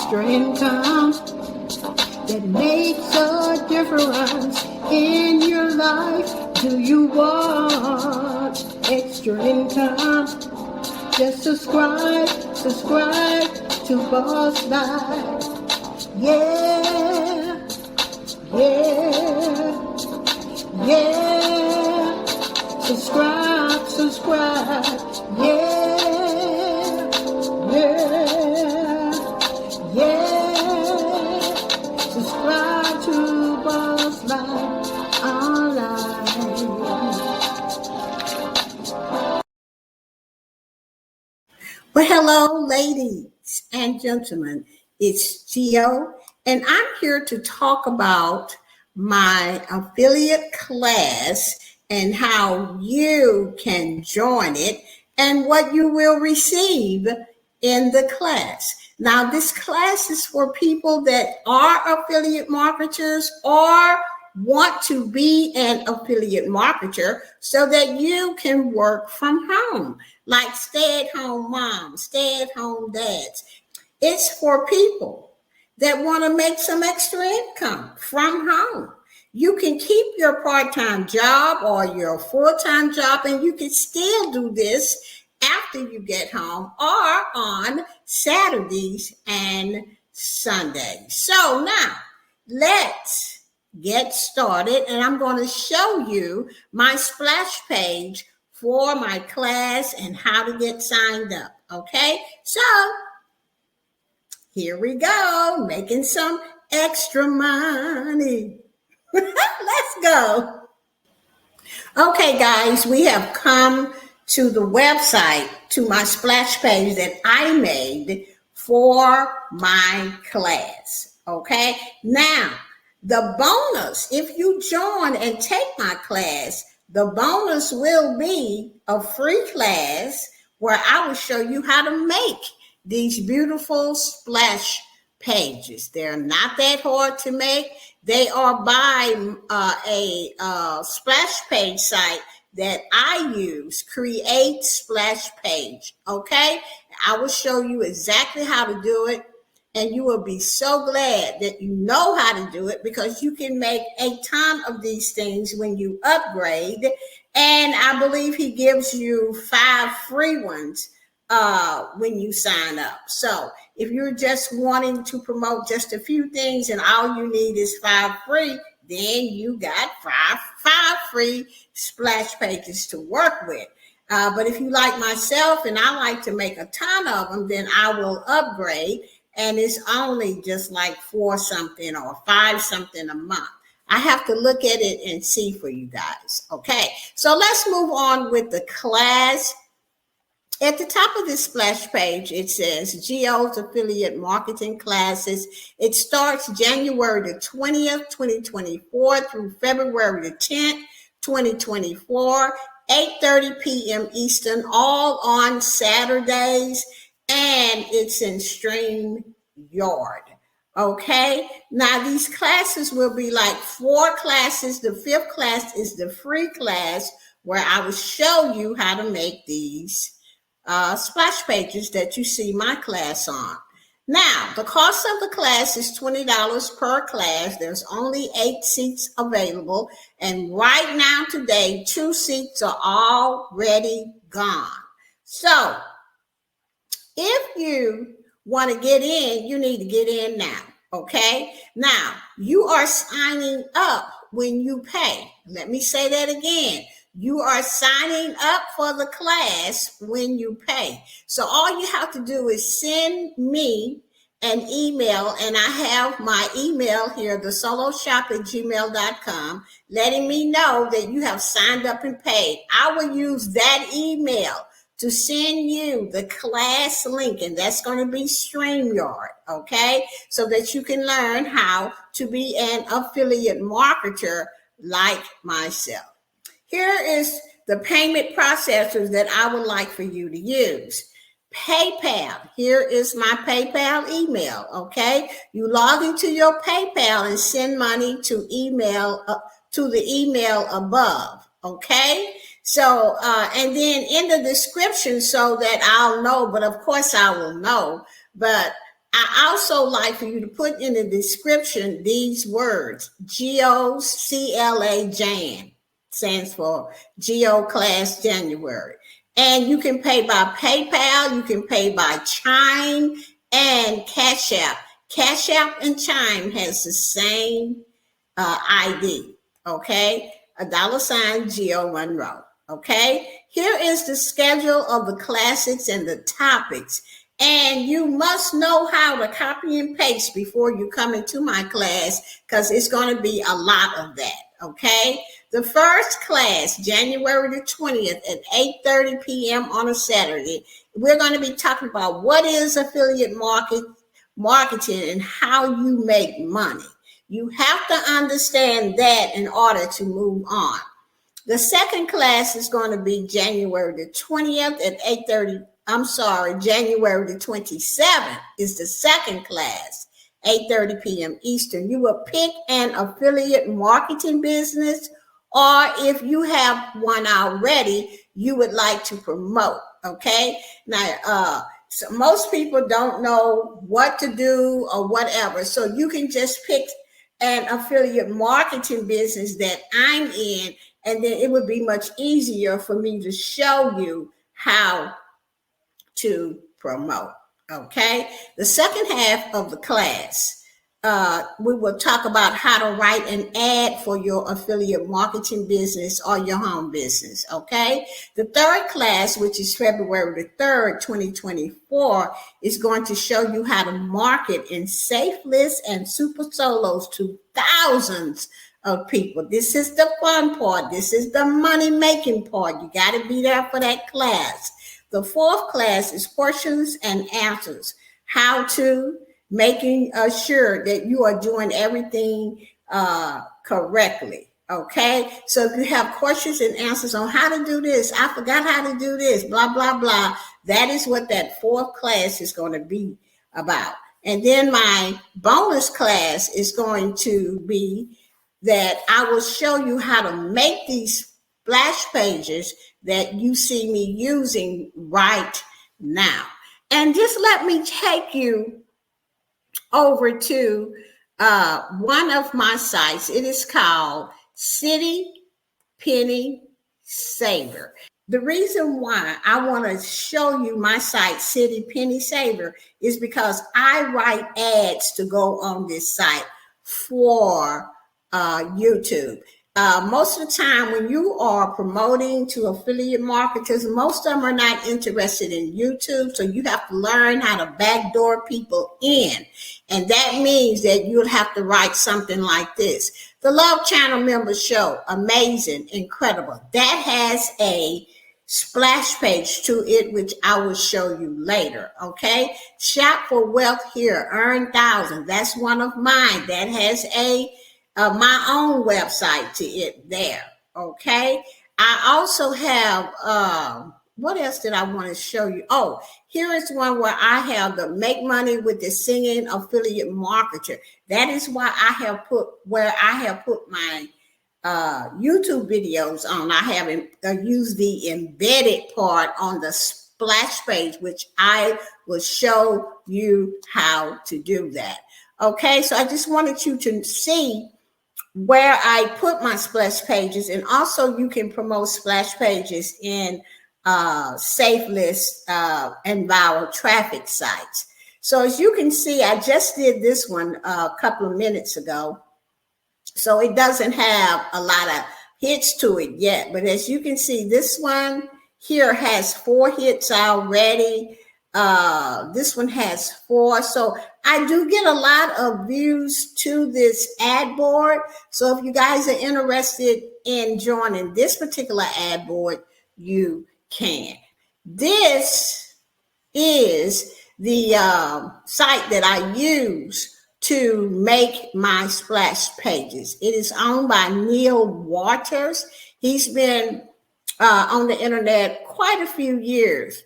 extra income that makes a difference in your life. Do you want extra income? Just subscribe to Boss Life. Yeah. Subscribe. Subscribe to Boss Life Online. Well, hello, ladies and gentlemen. It's Gio, and I'm here to talk about my affiliate class and how you can join it and what you will receive in the class. Now, this class is for people that are affiliate marketers or want to be an affiliate marketer so that you can work from home, like stay-at-home moms, stay-at-home dads. It's for people that want to make some extra income from home. You can keep your part-time job or your full-time job, and you can still do this after you get home or on Saturdays and Sundays. So now let's get started, and I'm going to show you my splash page for my class and how to get signed up. Okay, so here we go, making some extra money. Let's go. Okay, guys, we have come to the website, to my splash page that I made for my class. Okay, now the bonus, if you join and take my class, the bonus will be a free class where I will show you how to make these beautiful splash pages. They're not that hard to make. They are by a splash page site that I use, Create Splash Page. Okay, I will show you exactly how to do it, and you will be so glad that you know how to do it, because you can make a ton of these things when you upgrade. And I believe he gives you 5 free ones when you sign up. So if you're just wanting to promote just a few things and all you need is 5 free, then you got five free splash pages to work with. But if you like myself and I like to make a ton of them, then I will upgrade, and it's only just like 4 something or 5 something a month. I have to look at it and see for you guys. Okay, so let's move on with the class. At the top of this splash page, it says Gio's Affiliate Marketing Classes. It starts January the 20th, 2024 through February the 10th, 2024, 8:30 p.m. Eastern, all on Saturdays, and it's in StreamYard. Okay, now these classes will be like 4 classes. The 5th class is the free class where I will show you how to make these splash pages that you see my class on. Now, the cost of the class is $20 per class. There's only 8 seats available. And right now, today, 2 seats are already gone. So if you want to get in, you need to get in now. Okay. Now, you are signing up when you pay. Let me say that again. You are signing up for the class when you pay. So all you have to do is send me an email, and I have my email here, theSoloShop@gmail.com, letting me know that you have signed up and paid. I will use that email to send you the class link, and that's going to be StreamYard, okay? So that you can learn how to be an affiliate marketer like myself. Here is the payment processors that I would like for you to use. PayPal. Here is my PayPal email, okay? You log into your PayPal and send money to the email above, okay? So, and then in the description so that I'll know, but of course I will know, but I also like for you to put in the description these words, GOCLA Jan, stands for Geo Class January. And you can pay by PayPal, you can pay by Chime and Cash App. Cash App and Chime has the same ID, okay? $sign Geo Monroe, okay? Here is the schedule of the classics and the topics. And you must know how to copy and paste before you come into my class, because it's going to be a lot of that, okay? The first class, January the 20th at 8:30 p.m. on a Saturday, we're going to be talking about what is affiliate marketing and how you make money. You have to understand that in order to move on. The second class is going to be January the 20th at 8:30. January the 27th is the second class, 8:30 p.m. Eastern. You will pick an affiliate marketing business, or if you have one already, you would like to promote, okay? Now, so most people don't know what to do or whatever, so you can just pick an affiliate marketing business that I'm in, and then it would be much easier for me to show you how to promote, okay? The second half of the class, we will talk about how to write an ad for your affiliate marketing business or your home business, okay? The third class, which is February the 3rd, 2024, is going to show you how to market in safe lists and super solos to thousands of people. This is the fun part. This is the money-making part. You got to be there for that class. The fourth class is questions and answers, how to making sure that you are doing everything correctly, okay? So if you have questions and answers on how to do this, I forgot how to do this, blah, blah, blah, that is what that fourth class is going to be about. And then my bonus class is going to be that I will show you how to make these splash pages that you see me using right now. And just let me take you over to one of my sites. It is called City Penny Saver. The reason why I want to show you my site, City Penny Saver, is because I write ads to go on this site for YouTube. Most of the time when you are promoting to affiliate marketers, most of them are not interested in YouTube. So you have to learn how to backdoor people in. And that means that you'll have to write something like this. The Love Channel Members Show, amazing, incredible. That has a splash page to it, which I will show you later, okay? Shop for Wealth Here, earn thousands. That's one of mine. That has a my own website to it there, okay? I also have, what else did I want to show you? Oh, here is one where I have the Make Money with the Singing Affiliate Marketer. That is why I have put my YouTube videos on. I haven't used the embedded part on the splash page, which I will show you how to do that. Okay, so I just wanted you to see where I put my splash pages, and also you can promote splash pages in safe lists and viral traffic sites. So as you can see, I just did this one a couple of minutes ago. So it doesn't have a lot of hits to it yet, but as you can see, this one here has 4 hits already. This one has 4. So I do get a lot of views to this ad board. So if you guys are interested in joining this particular ad board, you can. This is the site that I use to make my splash pages. It is owned by Neil Waters. He's been on the internet quite a few years.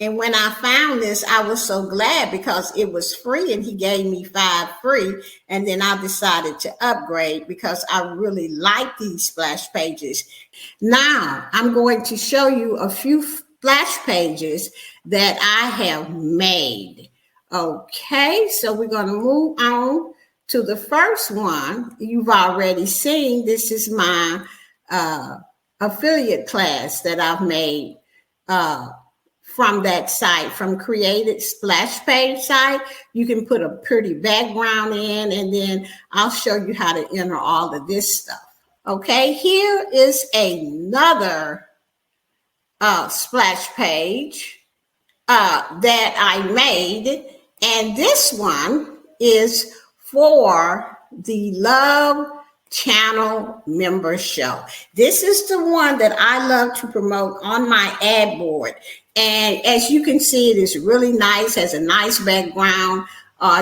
And when I found this, I was so glad because it was free and he gave me 5 free. And then I decided to upgrade because I really like these splash pages. Now I'm going to show you a few splash pages that I have made. Okay, so we're going to move on to the first one. You've already seen, this is my affiliate class that I've made from that site, from Created Splash Page site. You can put a pretty background in, and then I'll show you how to enter all of this stuff. Okay, here is another splash page that I made, and this one is for the Love Channel Member Show. This is the one that I love to promote on my ad board, and as you can see, it is really nice, has a nice background.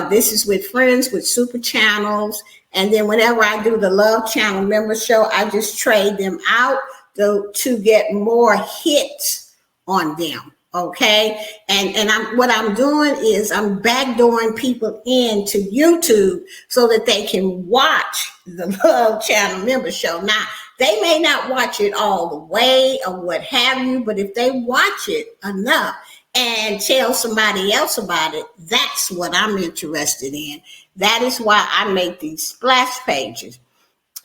This is with friends with super channels, and then whenever I do the Love Channel Member Show, I just trade them out to get more hits on them. Okay, and what I'm doing is I'm backdooring people into YouTube so that they can watch the Love Channel Member Show. Now, they may not watch it all the way or what have you, but if they watch it enough and tell somebody else about it, that's what I'm interested in. That is why I make these splash pages.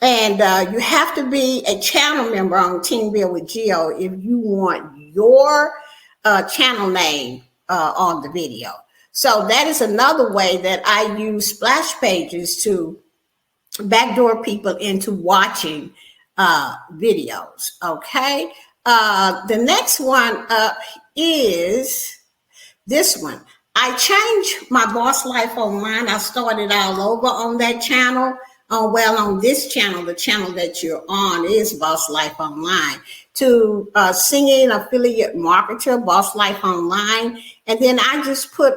And you have to be a channel member on Team Build with Geo if you want your channel name on the video. So that is another way that I use splash pages to backdoor people into watching videos. Okay. The next one up is this one. I changed my Boss Life Online. I started all over on that channel. On this channel, the channel that you're on is Boss Life Online, to Singing Affiliate Marketer, Boss Life Online. And then I just put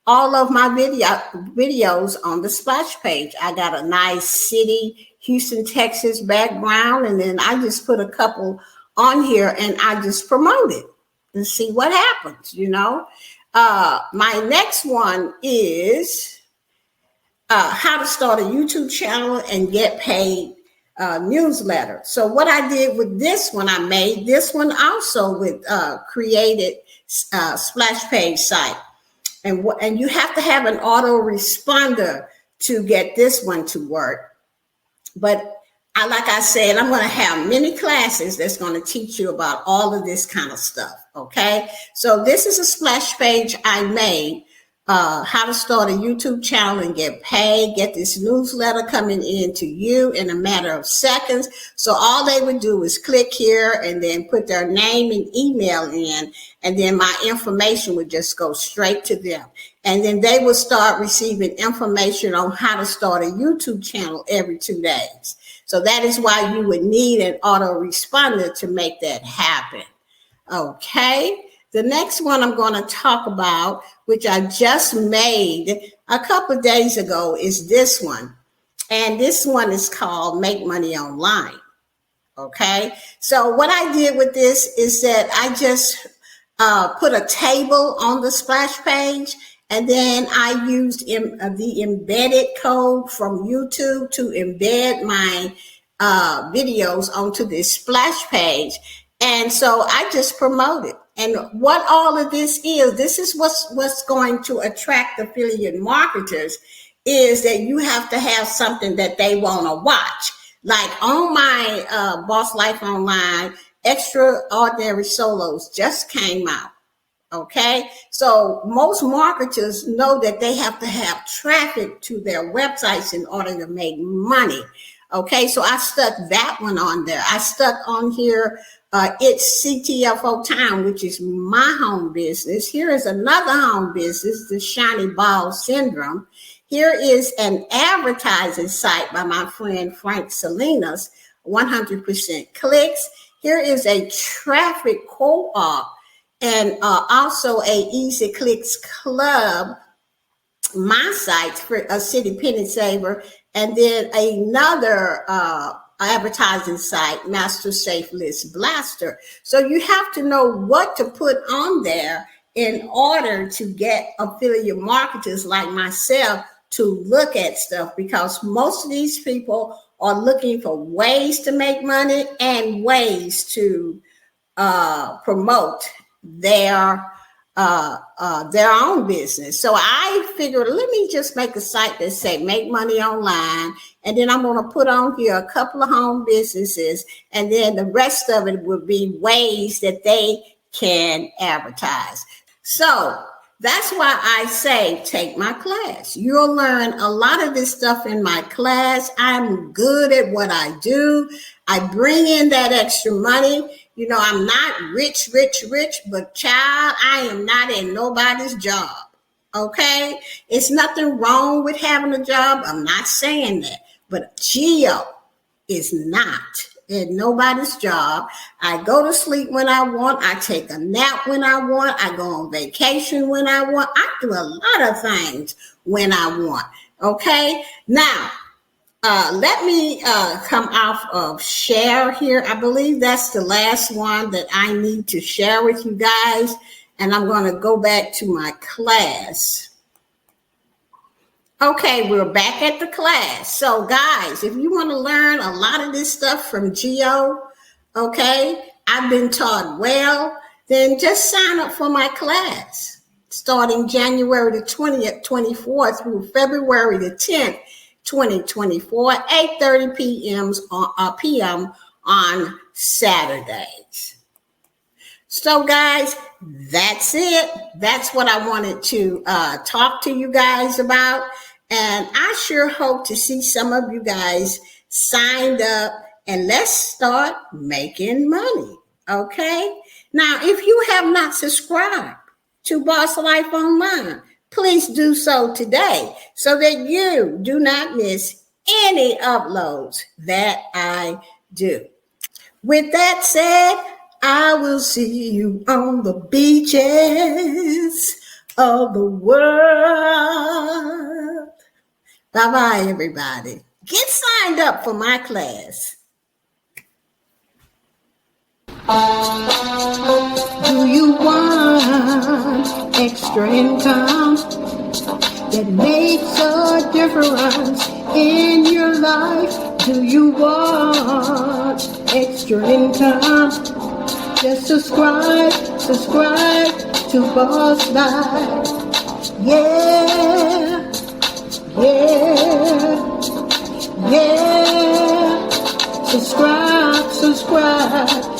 all of my videos on the splash page. I got a nice city, Houston, Texas background. And then I just put a couple on here and I just promote it and see what happens, you know. My next one is how to start a YouTube channel and get paid newsletter. So what I did with this one, I made this one also with Created Splash Page site. And you have to have an autoresponder to get this one to work. But like I said, I'm going to have many classes that's going to teach you about all of this kind of stuff. Okay. So this is a splash page I made. How to start a YouTube channel and get paid, get this newsletter coming in to you in a matter of seconds. So all they would do is click here and then put their name and email in, and then my information would just go straight to them. And then they will start receiving information on how to start a YouTube channel every 2 days. So that is why you would need an autoresponder to make that happen. Okay. The next one I'm going to talk about, which I just made a couple of days ago, is this one. And this one is called Make Money Online. Okay. So what I did with this is that I just put a table on the splash page, and then I used the embedded code from YouTube to embed my videos onto this splash page. And so I just promoted. And what all of this is what's going to attract affiliate marketers, is that you have to have something that they want to watch. Like on my Boss Life Online, Extraordinary Solos just came out. Okay, so most marketers know that they have to have traffic to their websites in order to make money. Okay, so I stuck that one on there. I stuck on here, it's CTFO Town, which is my home business. Here is another home business, the Shiny Ball Syndrome. Here is an advertising site by my friend Frank Salinas, 100% clicks. Here is a traffic co-op and also a Easy Clicks Club, my site for a City Penny Saver, and then another advertising site, Master Safe List Blaster. So you have to know what to put on there in order to get affiliate marketers like myself to look at stuff, because most of these people are looking for ways to make money and ways to promote their their own business. So I figured, let me just make a site that say make money online. And then I'm going to put on here a couple of home businesses. And then the rest of it would be ways that they can advertise. So that's why I say take my class. You'll learn a lot of this stuff in my class. I'm good at what I do. I bring in that extra money. You know, I'm not rich, but child, I am not in nobody's job. Okay? It's nothing wrong with having a job. I'm not saying that. But Geo is not in nobody's job. I go to sleep when I want. I take a nap when I want. I go on vacation when I want. I do a lot of things when I want. Okay? Now, let me come off of share here. I believe that's the last one that I need to share with you guys. And I'm going to go back to my class. Okay, we're back at the class. So guys, if you want to learn a lot of this stuff from Geo, okay, I've been taught well, then just sign up for my class starting January the 20th, 24th through February the 10th. 2024, 8:30 p.m. on Saturdays. So guys, that's it. That's what I wanted to talk to you guys about. And I sure hope to see some of you guys signed up and let's start making money. Okay? Now, if you have not subscribed to Boss Life Online, please do so today so that you do not miss any uploads that I do. With that said, I will see you on the beaches of the world. Bye-bye, everybody. Get signed up for my class. Do you want extra income that makes a difference in your life? Do you want extra income? Just subscribe to Boss Life. Yeah. Subscribe.